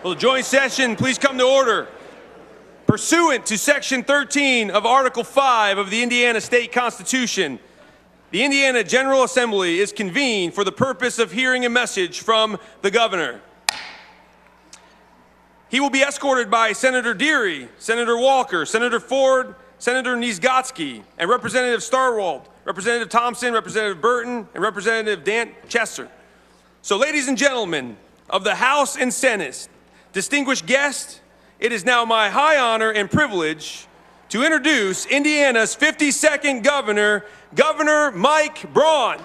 Will the joint session please come to order? Pursuant to Section 13 of Article 5 of the Indiana State Constitution, the Indiana General Assembly is convened for the purpose of hearing a message from the governor. He will be escorted by Senator Deary, Senator Walker, Senator Ford, Senator Niezgodsky, and Representative Starwald, Representative Thompson, Representative Burton, and Representative Dan Chester. So, ladies and gentlemen of the House and Senate, distinguished guests, it is now my high honor and privilege to introduce Indiana's 52nd governor, Governor Mike Braun.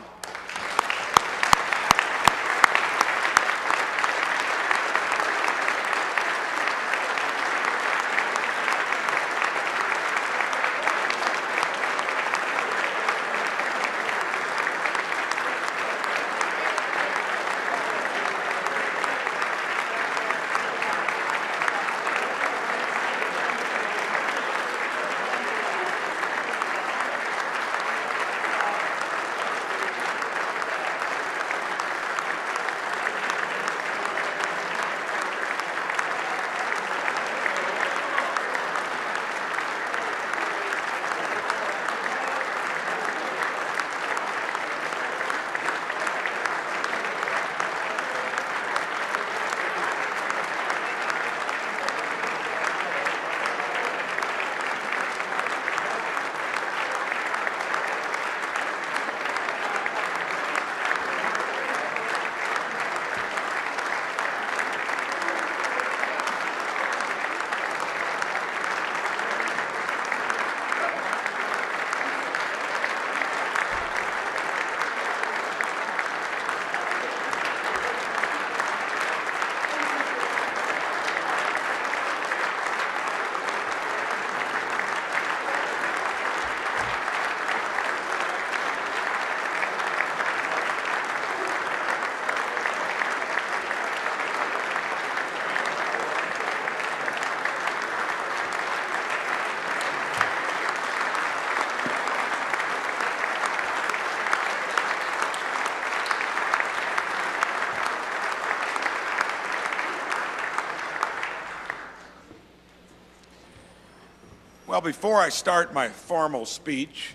Well, before I start my formal speech,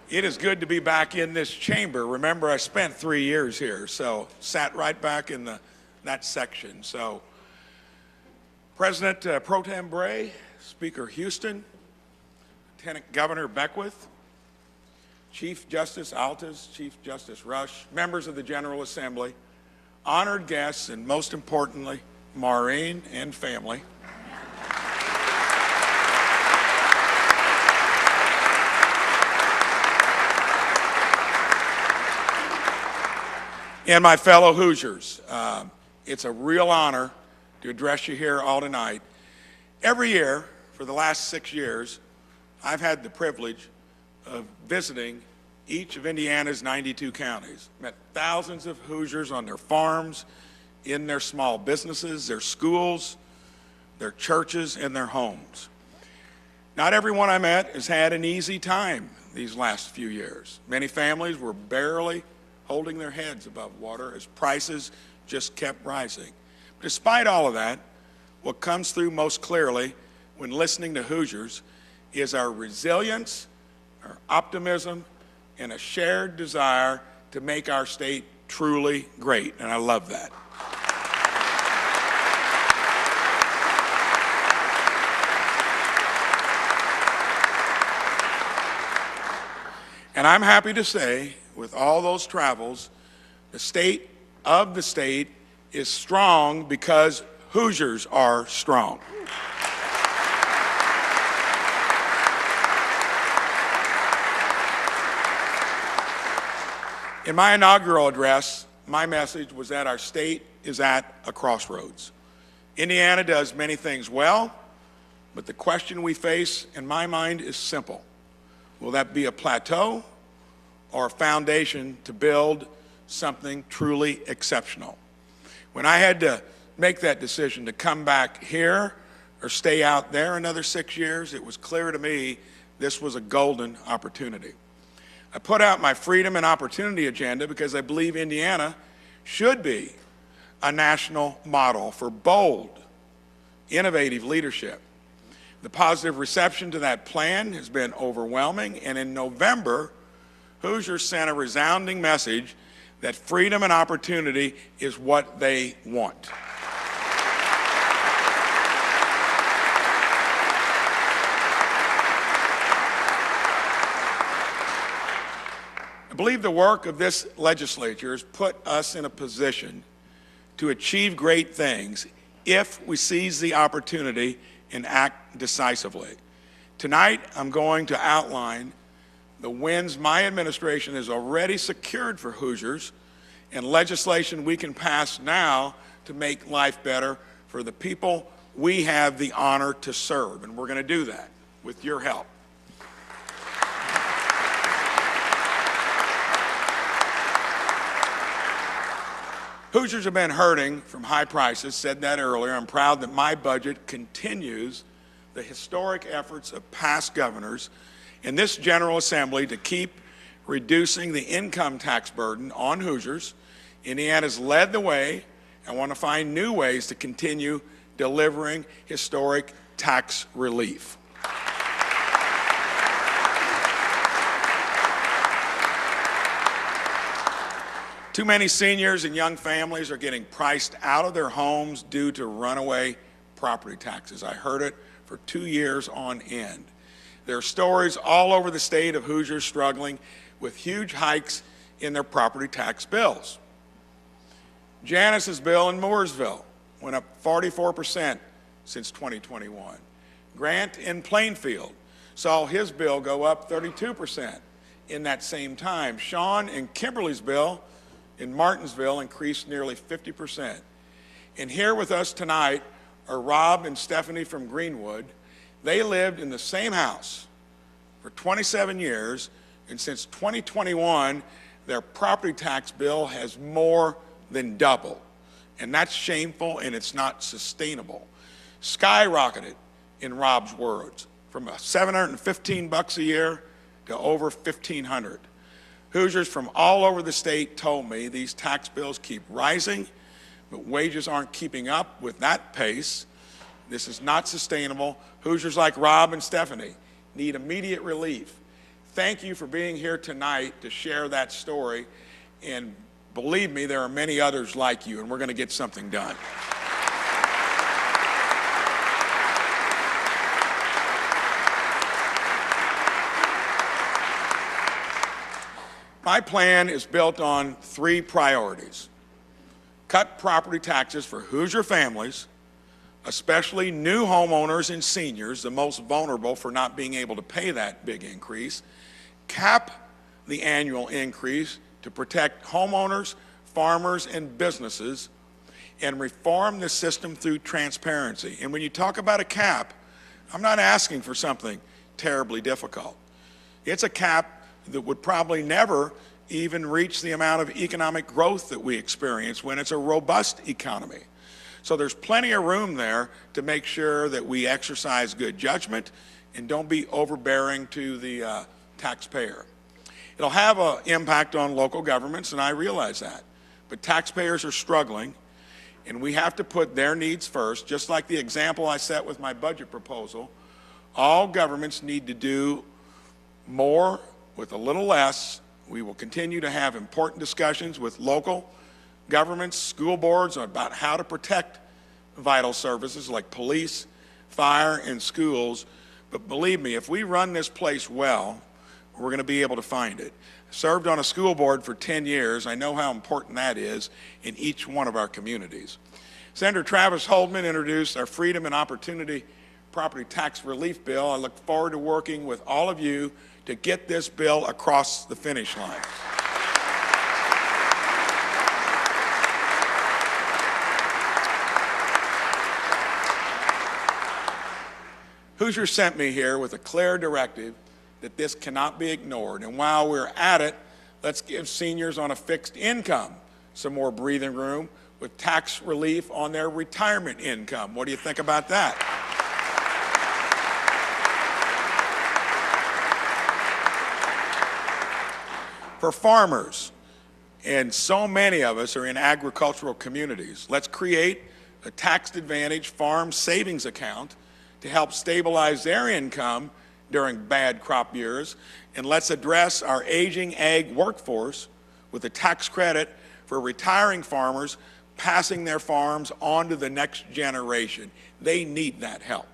it is good to be back in this chamber. Remember, I spent 3 years here, so sat right back in that section. So, President Pro Tem Bray, Speaker Houston, Lieutenant Governor Beckwith, Chief Justice Altas, Chief Justice Rush, members of the General Assembly, honored guests, and most importantly, Maureen and family. And my fellow Hoosiers, it's a real honor to address you here all tonight. Every year, for the last 6 years, I've had the privilege of visiting each of Indiana's 92 counties. Met thousands of Hoosiers on their farms, in their small businesses, their schools, their churches, and their homes. Not everyone I met has had an easy time these last few years. Many families were barely holding their heads above water as prices just kept rising. But despite all of that, what comes through most clearly when listening to Hoosiers is our resilience, our optimism, and a shared desire to make our state truly great, and I love that. And I'm happy to say, with all those travels, the state of the state is strong because Hoosiers are strong. In my inaugural address, my message was that our state is at a crossroads. Indiana does many things well, but the question we face, in my mind, is simple. Will that be a plateau or a foundation to build something truly exceptional? When I had to make that decision to come back here or stay out there another 6 years, it was clear to me this was a golden opportunity. I put out my freedom and opportunity agenda because I believe Indiana should be a national model for bold, innovative leadership. The positive reception to that plan has been overwhelming, and in November, Hoosiers sent a resounding message that freedom and opportunity is what they want. I believe the work of this legislature has put us in a position to achieve great things if we seize the opportunity and act decisively. Tonight, I'm going to outline the wins my administration has already secured for Hoosiers and legislation we can pass now to make life better for the people we have the honor to serve. And we're going to do that with your help. Hoosiers have been hurting from high prices, said that earlier. I'm proud that my budget continues the historic efforts of past governors in this General Assembly to keep reducing the income tax burden on Hoosiers. Indiana's led the way and want to find new ways to continue delivering historic tax relief. Too many seniors and young families are getting priced out of their homes due to runaway property taxes. I heard it for 2 years on end. There are stories all over the state of Hoosiers struggling with huge hikes in their property tax bills. Janice's bill in Mooresville went up 44% since 2021. Grant in Plainfield saw his bill go up 32% in that same time. Sean and Kimberly's bill in Martinsville increased nearly 50%. And here with us tonight are Rob and Stephanie from Greenwood. They lived in the same house for 27 years, and since 2021, their property tax bill has more than doubled. And that's shameful, and it's not sustainable. Skyrocketed, in Rob's words, from $715 a year to over $1,500. Hoosiers from all over the state told me these tax bills keep rising, but wages aren't keeping up with that pace. This is not sustainable. Hoosiers like Rob and Stephanie need immediate relief. Thank you for being here tonight to share that story, and believe me, there are many others like you, and we're going to get something done. My plan is built on 3 priorities. Cut property taxes for Hoosier families, especially new homeowners and seniors, the most vulnerable for not being able to pay that big increase. Cap the annual increase to protect homeowners, farmers, and businesses, and reform the system through transparency. And when you talk about a cap, I'm not asking for something terribly difficult. It's a cap that would probably never even reach the amount of economic growth that we experience when it's a robust economy. So there's plenty of room there to make sure that we exercise good judgment and don't be overbearing to the taxpayer. It'll have an impact on local governments, and I realize that. But taxpayers are struggling, and we have to put their needs first. Just like the example I set with my budget proposal, all governments need to do more with a little less. We will continue to have important discussions with local governments, school boards about how to protect vital services like police, fire, and schools. But believe me, if we run this place well, we're going to be able to find it. I served on a school board for 10 years. I know how important that is in each one of our communities. Senator Travis Holdman introduced our Freedom and Opportunity Property Tax Relief Bill. I look forward to working with all of you to get this bill across the finish line. Hoosiers sent me here with a clear directive that this cannot be ignored. And while we're at it, let's give seniors on a fixed income some more breathing room with tax relief on their retirement income. What do you think about that? For farmers, And so many of us are in agricultural communities. Let's create a tax-advantaged farm savings account to help stabilize their income during bad crop years. And let's address our aging ag workforce with a tax credit for retiring farmers passing their farms on to the next generation. They need that help.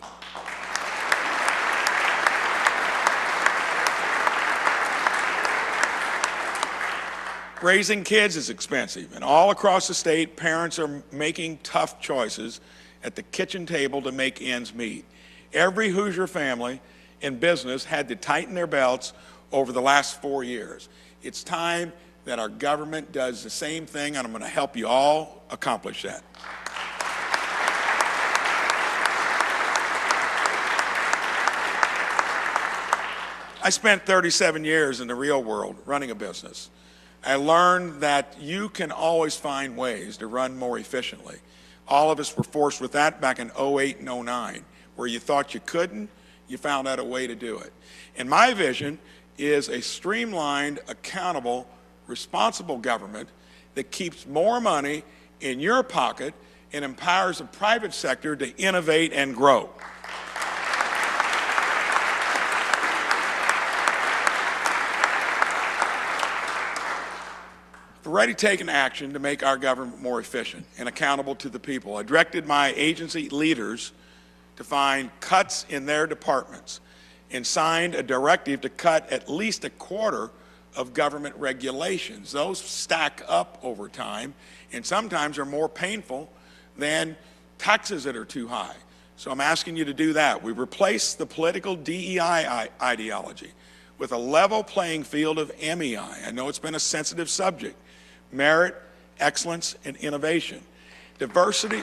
Raising kids is expensive, and all across the state, parents are making tough choices at the kitchen table to make ends meet. Every Hoosier family and business had to tighten their belts over the last 4 years. It's time that our government does the same thing, and I'm going to help you all accomplish that. I spent 37 years in the real world running a business. I learned that you can always find ways to run more efficiently. All of us were forced with that back in 08 and 09, where you thought you couldn't, you found out a way to do it. And my vision is a streamlined, accountable, responsible government that keeps more money in your pocket and empowers the private sector to innovate and grow. We've already taken action to make our government more efficient and accountable to the people. I directed my agency leaders to find cuts in their departments and signed a directive to cut at least a quarter of government regulations. Those stack up over time and sometimes are more painful than taxes that are too high. So I'm asking you to do that. We replaced the political DEI ideology with a level playing field of MEI. I know it's been a sensitive subject. Merit, excellence, and innovation. Diversity.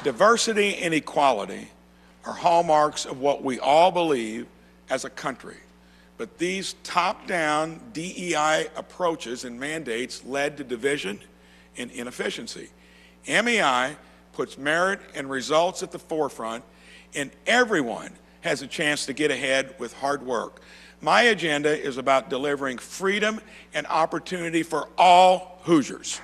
Diversity and equality are hallmarks of what we all believe as a country. But these top-down DEI approaches and mandates led to division and inefficiency. MEI puts merit and results at the forefront, and everyone has a chance to get ahead with hard work. My agenda is about delivering freedom and opportunity for all Hoosiers.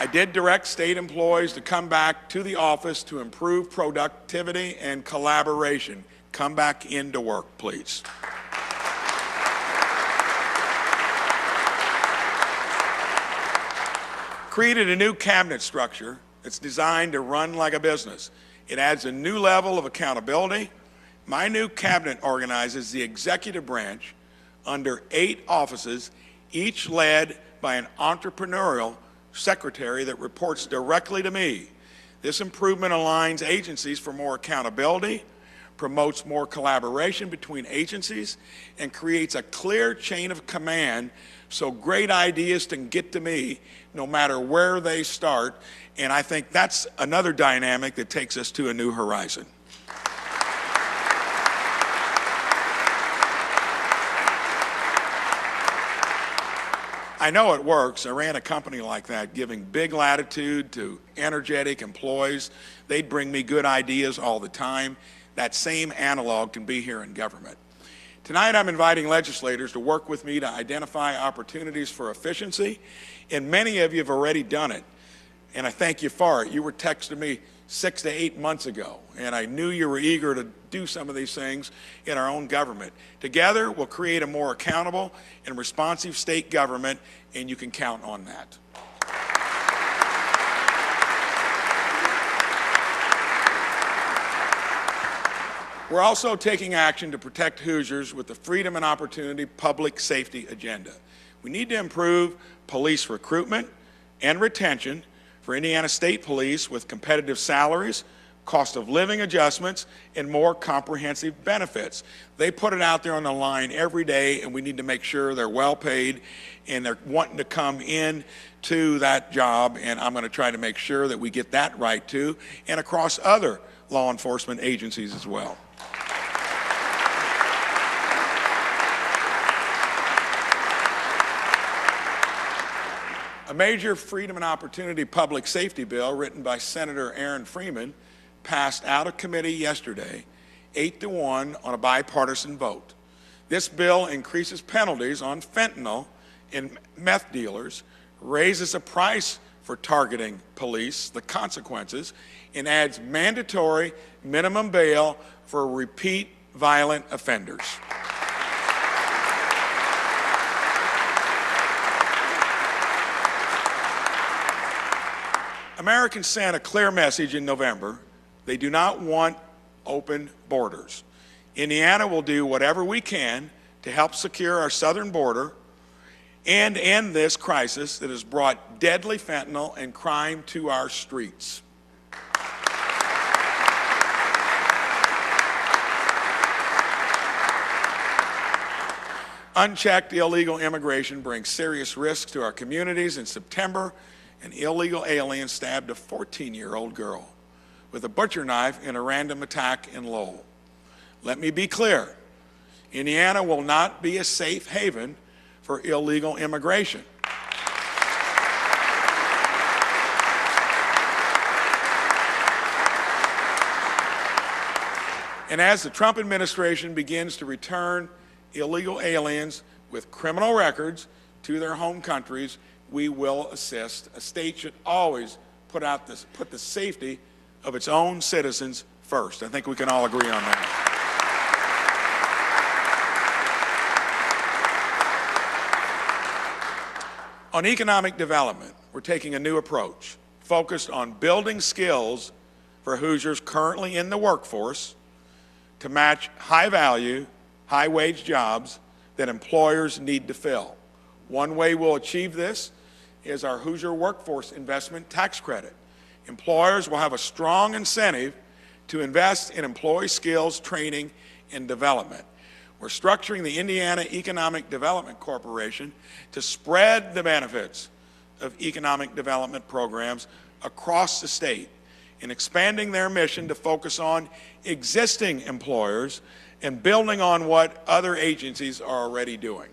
I did direct state employees to come back to the office to improve productivity and collaboration. Come back into work, please. Created a new cabinet structure that's designed to run like a business. It adds a new level of accountability. My new cabinet organizes the executive branch under 8 offices, each led by an entrepreneurial secretary that reports directly to me. This improvement aligns agencies for more accountability, promotes more collaboration between agencies, and creates a clear chain of command so great ideas can get to me no matter where they start. And I think that's another dynamic that takes us to a new horizon. I know it works. I ran a company like that, giving big latitude to energetic employees. They'd bring me good ideas all the time. That same analog can be here in government. Tonight, I'm inviting legislators to work with me to identify opportunities for efficiency, and many of you have already done it, and I thank you for it. You were texting me 6 to 8 months ago, and I knew you were eager to do some of these things in our own government. Together, we'll create a more accountable and responsive state government, and you can count on that. We're also taking action to protect Hoosiers with the Freedom and Opportunity Public Safety Agenda. We need to improve police recruitment and retention for Indiana State Police with competitive salaries, cost of living adjustments, and more comprehensive benefits. They put it out there on the line every day, and we need to make sure they're well paid and they're wanting to come in to that job, and I'm going to try to make sure that we get that right too, and across other law enforcement agencies as well. A major freedom and opportunity public safety bill written by Senator Aaron Freeman passed out of committee yesterday, 8-1 on a bipartisan vote. This bill increases penalties on fentanyl in meth dealers, raises the price for targeting police, the consequences, and adds mandatory minimum bail for repeat violent offenders. Americans sent a clear message in November. They do not want open borders. Indiana will do whatever we can to help secure our southern border and end this crisis that has brought deadly fentanyl and crime to our streets. Unchecked illegal immigration brings serious risks to our communities. In September, an illegal alien stabbed a 14-year-old girl with a butcher knife in a random attack in Lowell. Let me be clear. Indiana will not be a safe haven for illegal immigration. And as the Trump administration begins to return illegal aliens with criminal records to their home countries, we will assist. A state should always put the safety of its own citizens first. I think we can all agree on that. On economic development, we're taking a new approach, focused on building skills for Hoosiers currently in the workforce to match high-value, high-wage jobs that employers need to fill. One way we'll achieve this is our Hoosier Workforce Investment Tax Credit. Employers will have a strong incentive to invest in employee skills, training, and development. We're structuring the Indiana Economic Development Corporation to spread the benefits of economic development programs across the state and expanding their mission to focus on existing employers and building on what other agencies are already doing.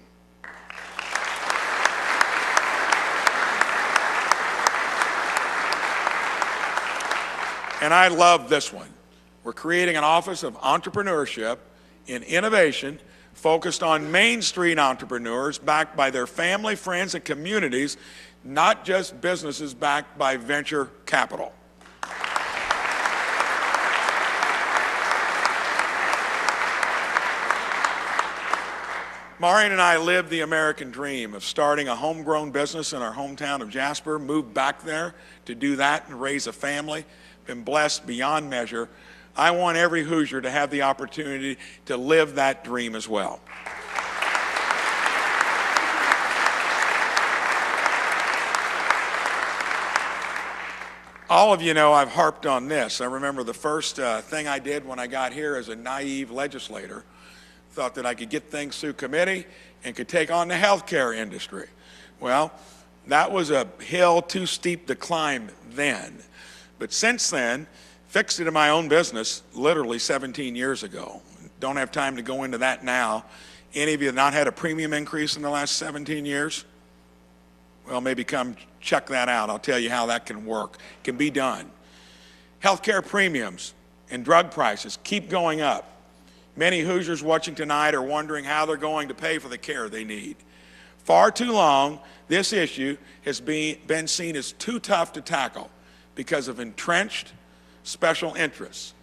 And I love this one. We're creating an Office of Entrepreneurship and Innovation focused on Main Street entrepreneurs backed by their family, friends, and communities, not just businesses backed by venture capital. Maureen and I lived the American dream of starting a homegrown business in our hometown of Jasper, moved back there to do that and raise a family, been blessed beyond measure. I want every Hoosier to have the opportunity to live that dream as well. All of you know I've harped on this. I remember the first thing I did when I got here as a naive legislator. Thought that I could get things through committee and could take on the healthcare industry. Well, that was a hill too steep to climb then. But since then, fixed it in my own business literally 17 years ago. Don't have time to go into that now. Any of you not had a premium increase in the last 17 years? Well, maybe come check that out. I'll tell you how that can work. It can be done. Healthcare premiums and drug prices keep going up. Many Hoosiers watching tonight are wondering how they're going to pay for the care they need. Far too long, this issue has been seen as too tough to tackle because of entrenched special interests.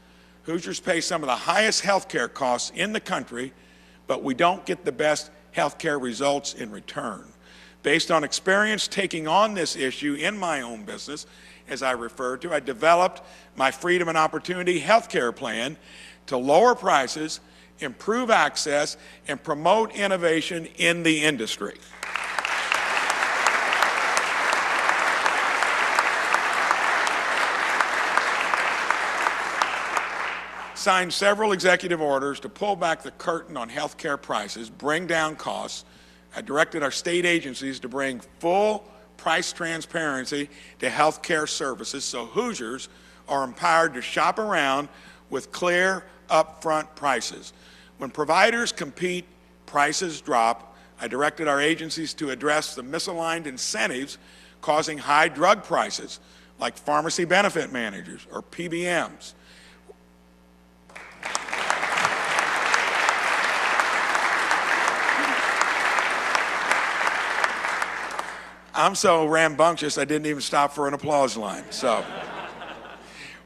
Hoosiers pay some of the highest health care costs in the country, but we don't get the best health care results in return. Based on experience taking on this issue in my own business, as I referred to, I developed my Freedom and Opportunity health care plan to lower prices, improve access, and promote innovation in the industry. Signed several executive orders to pull back the curtain on health care prices, bring down costs. I directed our state agencies to bring full price transparency to health care services so Hoosiers are empowered to shop around with clear, upfront prices. When providers compete, prices drop. I directed our agencies to address the misaligned incentives causing high drug prices, like pharmacy benefit managers or PBMs. I'm so rambunctious, I didn't even stop for an applause line. So,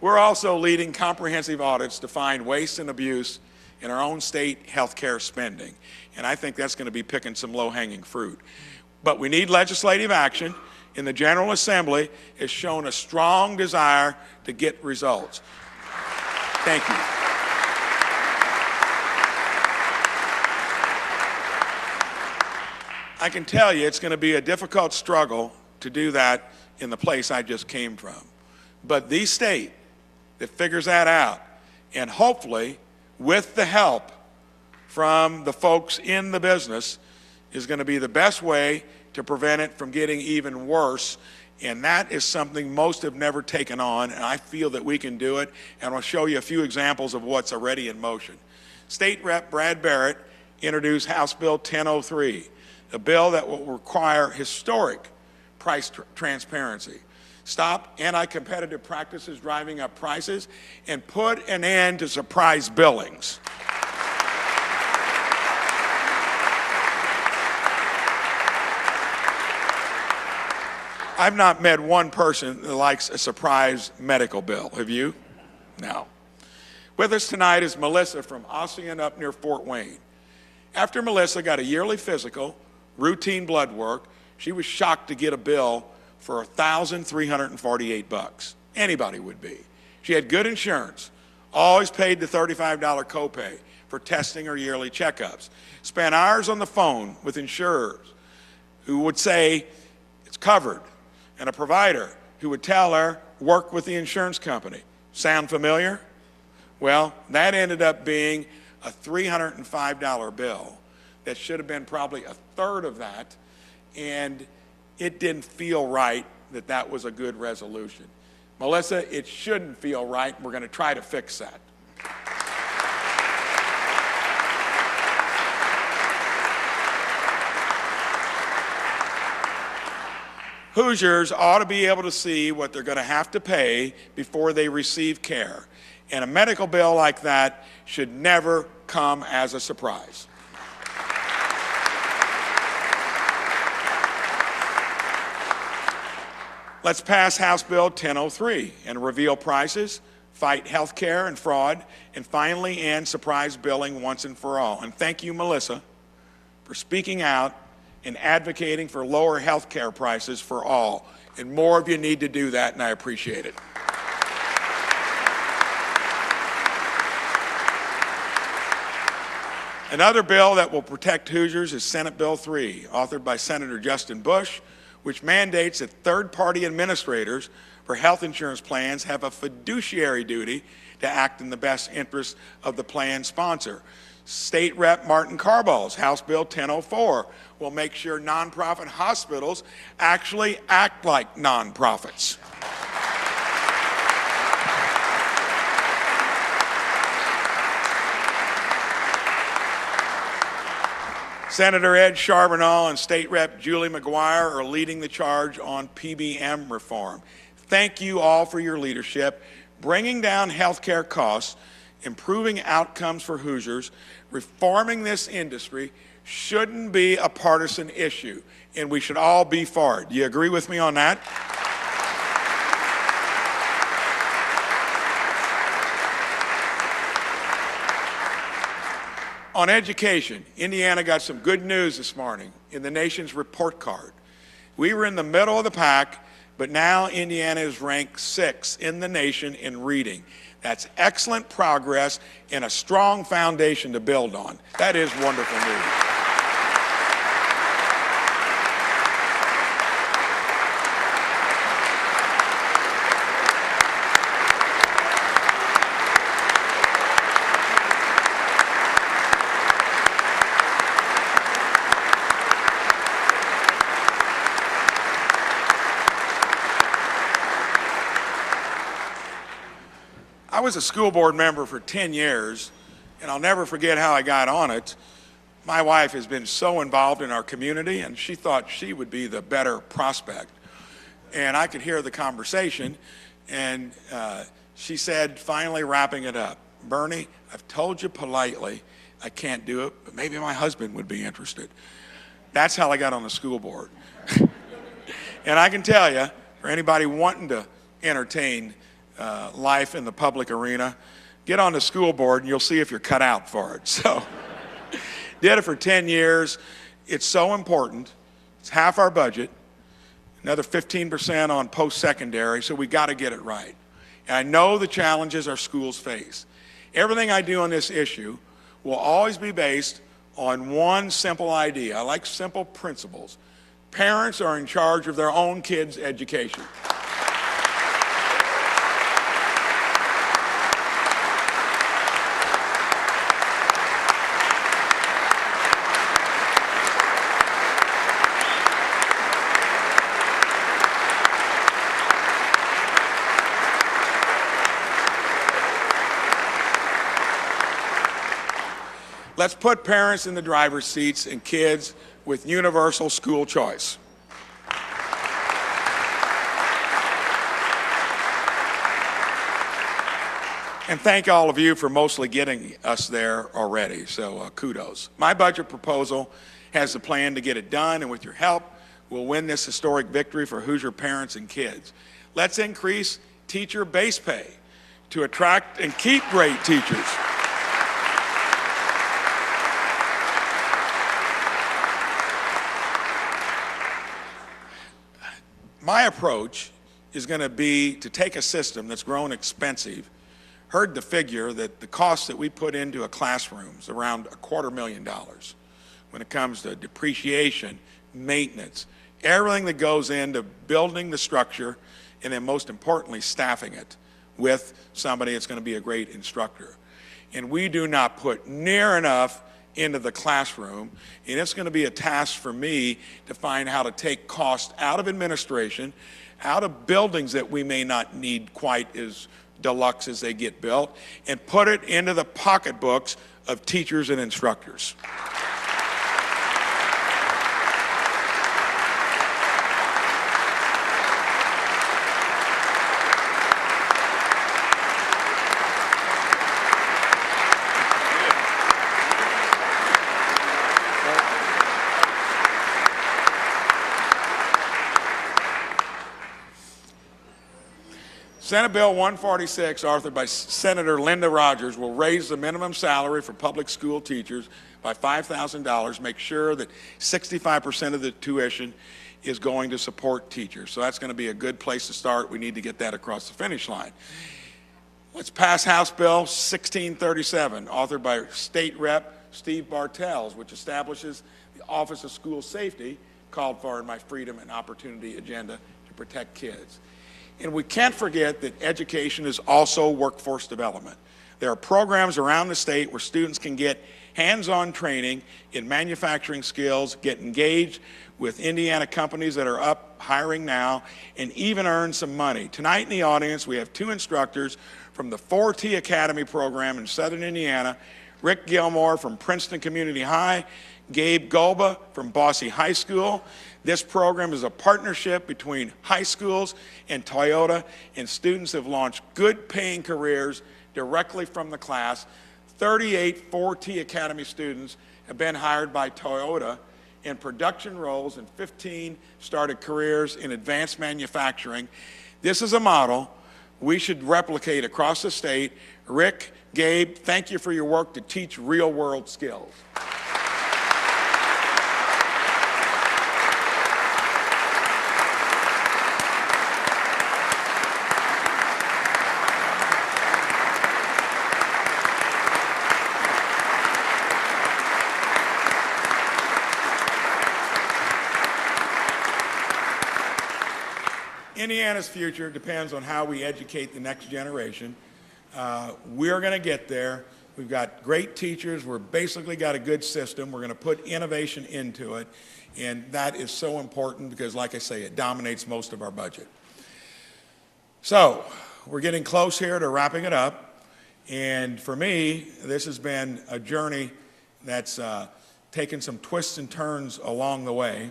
we're also leading comprehensive audits to find waste and abuse in our own state healthcare spending. And I think that's going to be picking some low-hanging fruit. But we need legislative action, and the General Assembly has shown a strong desire to get results. Thank you. I can tell you it's going to be a difficult struggle to do that in the place I just came from. But the state that figures that out, and hopefully with the help from the folks in the business, is going to be the best way to prevent it from getting even worse. And that is something most have never taken on, and I feel that we can do it. And I'll show you a few examples of what's already in motion. State Rep Brad Barrett introduced House Bill 1003, a bill that will require historic price transparency, stop anti-competitive practices driving up prices, and put an end to surprise billings. I've not met one person that likes a surprise medical bill. Have you? No. With us tonight is Melissa from Ossian up near Fort Wayne. After Melissa got a yearly physical, routine blood work, she was shocked to get a bill for $1,348. Anybody would be. She had good insurance, always paid the $35 copay for testing or yearly checkups, spent hours on the phone with insurers who would say it's covered, and a provider who would tell her, work with the insurance company. Sound familiar? Well, that ended up being a $305 bill that should have been probably a third of that, and it didn't feel right that that was a good resolution. Melissa, it shouldn't feel right. We're going to try to fix that. Hoosiers ought to be able to see what they're going to have to pay before they receive care, and a medical bill like that should never come as a surprise. Let's pass House Bill 1003 and reveal prices, fight health care and fraud, and finally end surprise billing once and for all. And thank you, Melissa, for speaking out and advocating for lower health care prices for all. And more of you need to do that, and I appreciate it. Another bill that will protect Hoosiers is Senate Bill 3, authored by Senator Justin Bush, which mandates that third-party administrators for health insurance plans have a fiduciary duty to act in the best interest of the plan sponsor. State Rep Martin Carball's House Bill 1004 will make sure nonprofit hospitals actually act like nonprofits. Senator Ed Charbonneau and State Rep Julie McGuire are leading the charge on PBM reform. Thank you all for your leadership, bringing down health care costs, improving outcomes for Hoosiers. Reforming this industry shouldn't be a partisan issue, and we should all be for it. Do you agree with me on that? On education, Indiana got some good news this morning in the nation's report card. We were in the middle of the pack, but now Indiana is ranked 6th in the nation in reading. That's excellent progress and a strong foundation to build on. That is wonderful news. I was a school board member for 10 years, and I'll never forget how I got on it. My wife has been so involved in our community, and she thought she would be the better prospect. and I could hear the conversation, and she said, finally wrapping it up, "Bernie, I've told you politely I can't do it, but maybe my husband would be interested." That's how I got on the school board. And I can tell you, for anybody wanting to entertain life in the public arena, get on the school board and you'll see if you're cut out for it. So, did it for 10 years. It's so important. It's half our budget, another 15% on post-secondary, so we got to get it right. And I know the challenges our schools face. Everything I do on this issue will always be based on one simple idea. I like simple principles. Parents are in charge of their own kids' education. Let's put parents in the driver's seats and kids with universal school choice. And thank all of you for mostly getting us there already, so kudos. My budget proposal has a plan to get it done, and with your help, we'll win this historic victory for Hoosier parents and kids. Let's increase teacher base pay to attract and keep great teachers. My approach is going to be to take a system that's grown expensive. Heard the figure that the cost that we put into a classroom is around $250,000 when it comes to depreciation, maintenance, everything that goes into building the structure, and then most importantly, staffing it with somebody that's going to be a great instructor. And we do not put near enough into the classroom, and it's going to be a task for me to find how to take cost out of administration, out of buildings that we may not need quite as deluxe as they get built, and put it into the pocketbooks of teachers and instructors. Senate Bill 146, authored by Senator Linda Rogers, will raise the minimum salary for public school teachers by $5,000, make sure that 65% of the tuition is going to support teachers. So that's going to be a good place to start. We need to get that across the finish line. Let's pass House Bill 1637, authored by State Rep Steve Bartels, which establishes the Office of School Safety, called for in my Freedom and Opportunity agenda to protect kids. And we can't forget that education is also workforce development. There are programs around the state where students can get hands-on training in manufacturing skills, get engaged with Indiana companies that are up hiring now, and even earn some money. Tonight in the audience, we have two instructors from the 4T Academy program in Southern Indiana, Rick Gilmore from Princeton Community High, Gabe Golba from Bosse High School. This program is a partnership between high schools and Toyota, and students have launched good paying careers directly from the class. 38 4T Academy students have been hired by Toyota in production roles, and 15 started careers in advanced manufacturing. This is a model we should replicate across the state. Rick, Gabe, thank you for your work to teach real-world skills. Indiana's future depends on how we educate the next generation. We're going to get there. We've got great teachers. We're basically got a good system. We're going to put innovation into it, and that is so important because, like I say, it dominates most of our budget. So we're getting close here to wrapping it up, and for me, this has been a journey that's taken some twists and turns along the way.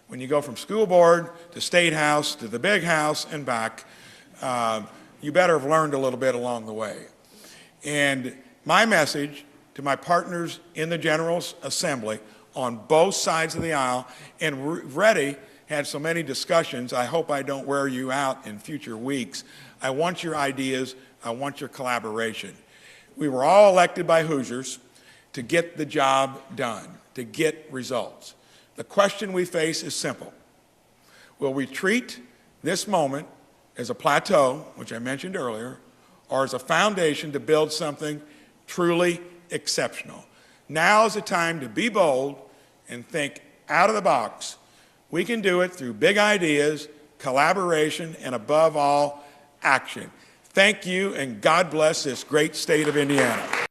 When you go from school board to state house to the big house and back, you better have learned a little bit along the way. And my message to my partners in the General Assembly on both sides of the aisle, and Reddy had so many discussions, I hope I don't wear you out in future weeks. I want your ideas, I want your collaboration. We were all elected by Hoosiers to get the job done, to get results. The question we face is simple. Will we treat this moment as a plateau, which I mentioned earlier, or as a foundation to build something truly exceptional? Now is the time to be bold and think out of the box. We can do it through big ideas, collaboration, and above all, action. Thank you, and God bless this great state of Indiana.